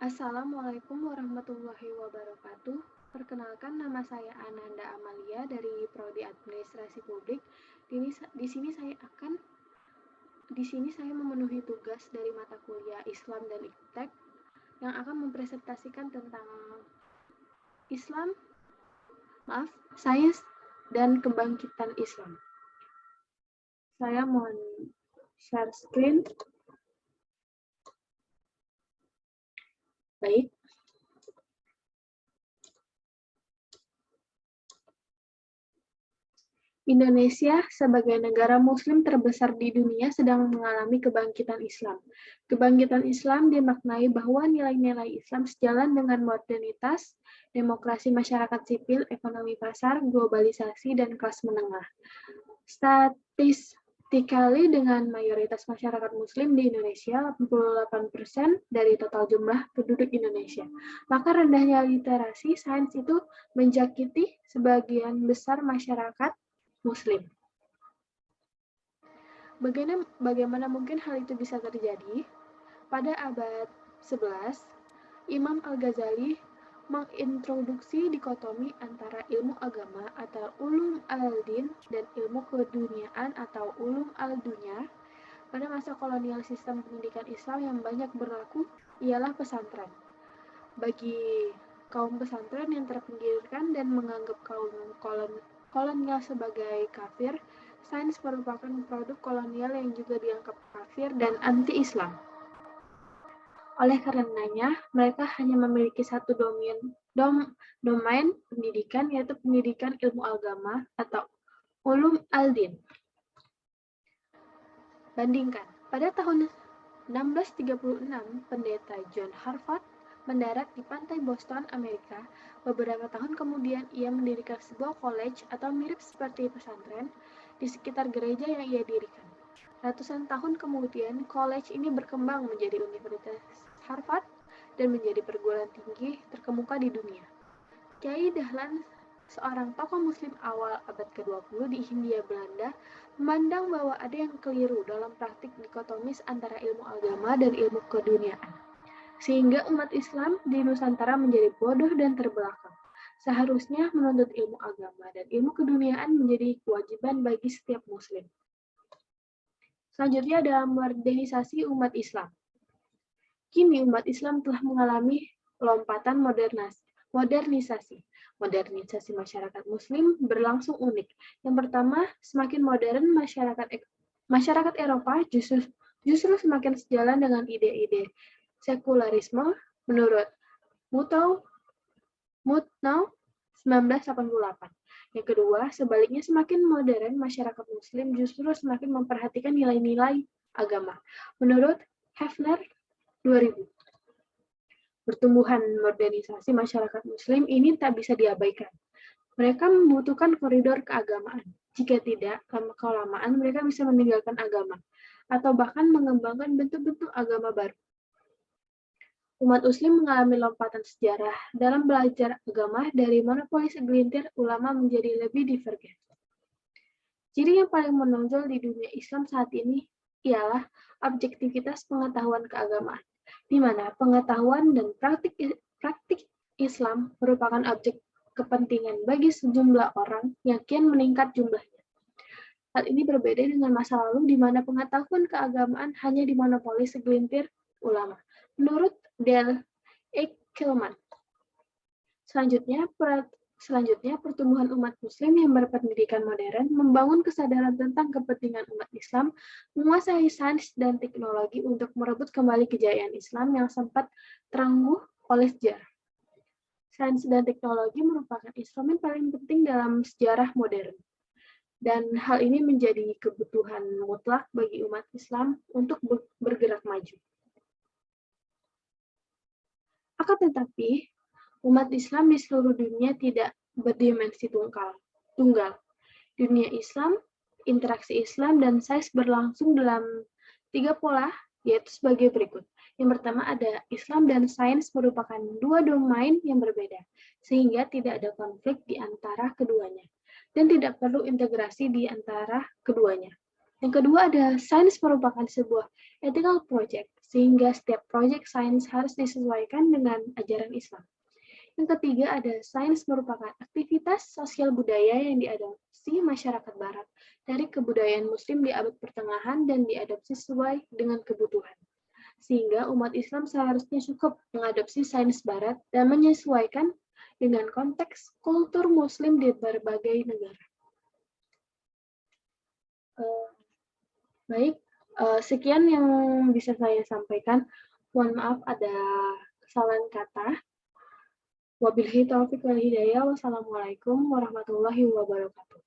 Assalamualaikum warahmatullahi wabarakatuh. Perkenalkan, nama saya Ananda Amalia dari Prodi Administrasi Publik. Di sini saya memenuhi tugas dari mata kuliah Islam dan Iptek yang akan mempresentasikan tentang Islam, sains dan kebangkitan Islam. Saya mohon share screen. Baik. Indonesia sebagai negara muslim terbesar di dunia sedang mengalami kebangkitan Islam. Kebangkitan Islam dimaknai bahwa nilai-nilai Islam sejalan dengan modernitas, demokrasi masyarakat sipil, ekonomi pasar, globalisasi, dan kelas menengah. Statistically, dengan mayoritas masyarakat muslim di Indonesia 88% dari total jumlah penduduk Indonesia, maka rendahnya literasi sains itu menjakiti sebagian besar masyarakat Muslim. Bagaimana mungkin hal itu bisa terjadi? Pada abad 11, Imam Al-Ghazali mengintroduksi dikotomi antara ilmu agama atau ulum al-din dan ilmu keduniaan atau ulum al-dunya. Pada masa kolonial, sistem pendidikan Islam yang banyak berlaku ialah pesantren. Bagi kaum pesantren yang terpinggirkan dan menganggap kaum kolonial sebagai kafir, sains merupakan produk kolonial yang juga dianggap kafir dan anti-Islam. Oleh karenanya, mereka hanya memiliki satu domain pendidikan, yaitu pendidikan ilmu agama atau ulum al-din. Bandingkan, pada tahun 1636, pendeta John Harvard mendarat di pantai Boston, Amerika. Beberapa tahun kemudian, ia mendirikan sebuah college atau mirip seperti pesantren di sekitar gereja yang ia dirikan. Ratusan tahun kemudian, college ini berkembang menjadi Universitas Harvard dan menjadi perguruan tinggi terkemuka di dunia. Kiai Dahlan, seorang tokoh muslim awal abad ke-20 di Hindia Belanda, memandang bahwa ada yang keliru dalam praktik dikotomis antara ilmu agama dan ilmu keduniaan, sehingga umat Islam di Nusantara menjadi bodoh dan terbelakang. Seharusnya menuntut ilmu agama dan ilmu keduniaan menjadi kewajiban bagi setiap muslim. Selanjutnya ada modernisasi umat Islam. Kini umat Islam telah mengalami lompatan modernisasi. Modernisasi masyarakat muslim berlangsung unik. Yang pertama, semakin modern masyarakat Eropa justru semakin sejalan dengan ide-ide sekularisme menurut Mutnau 1988. Yang kedua, sebaliknya semakin modern masyarakat muslim justru semakin memperhatikan nilai-nilai agama menurut Hefner 2000. Pertumbuhan modernisasi masyarakat muslim ini tak bisa diabaikan. Mereka membutuhkan koridor keagamaan. Jika tidak, lama-kelamaan mereka bisa meninggalkan agama atau bahkan mengembangkan bentuk-bentuk agama baru. Umat muslim mengalami lompatan sejarah dalam belajar agama dari monopoli segelintir ulama menjadi lebih divergen. Ciri yang paling menonjol di dunia Islam saat ini ialah objektivitas pengetahuan keagamaan, di mana pengetahuan dan praktik Islam merupakan objek kepentingan bagi sejumlah orang yang kian meningkat jumlahnya. Hal ini berbeda dengan masa lalu di mana pengetahuan keagamaan hanya dimonopoli segelintir ulama. Menurut Del Eickelman. Selanjutnya, pertumbuhan umat muslim yang berpendidikan modern membangun kesadaran tentang kepentingan umat Islam menguasai sains dan teknologi untuk merebut kembali kejayaan Islam yang sempat terengguh oleh sejarah. Sains dan teknologi merupakan instrumen paling penting dalam sejarah modern. Dan hal ini menjadi kebutuhan mutlak bagi umat Islam untuk bergerak maju. Akan tetapi, umat Islam di seluruh dunia tidak berdimensi tunggal. Dunia Islam, interaksi Islam, dan sains berlangsung dalam 3 pola, yaitu sebagai berikut. Yang pertama ada Islam dan sains merupakan dua domain yang berbeda, sehingga tidak ada konflik di antara keduanya, dan tidak perlu integrasi di antara keduanya. Yang kedua ada sains merupakan sebuah ethical project, sehingga setiap proyek sains harus disesuaikan dengan ajaran Islam. Yang ketiga ada sains merupakan aktivitas sosial budaya yang diadopsi masyarakat barat dari kebudayaan muslim di abad pertengahan dan diadopsi sesuai dengan kebutuhan. Sehingga umat Islam seharusnya cukup mengadopsi sains barat dan menyesuaikan dengan konteks kultur muslim di berbagai negara. Baik, sekian yang bisa saya sampaikan. Mohon maaf ada kesalahan kata. Wabillahi taufiq wal hidayah. Wassalamualaikum warahmatullahi wabarakatuh.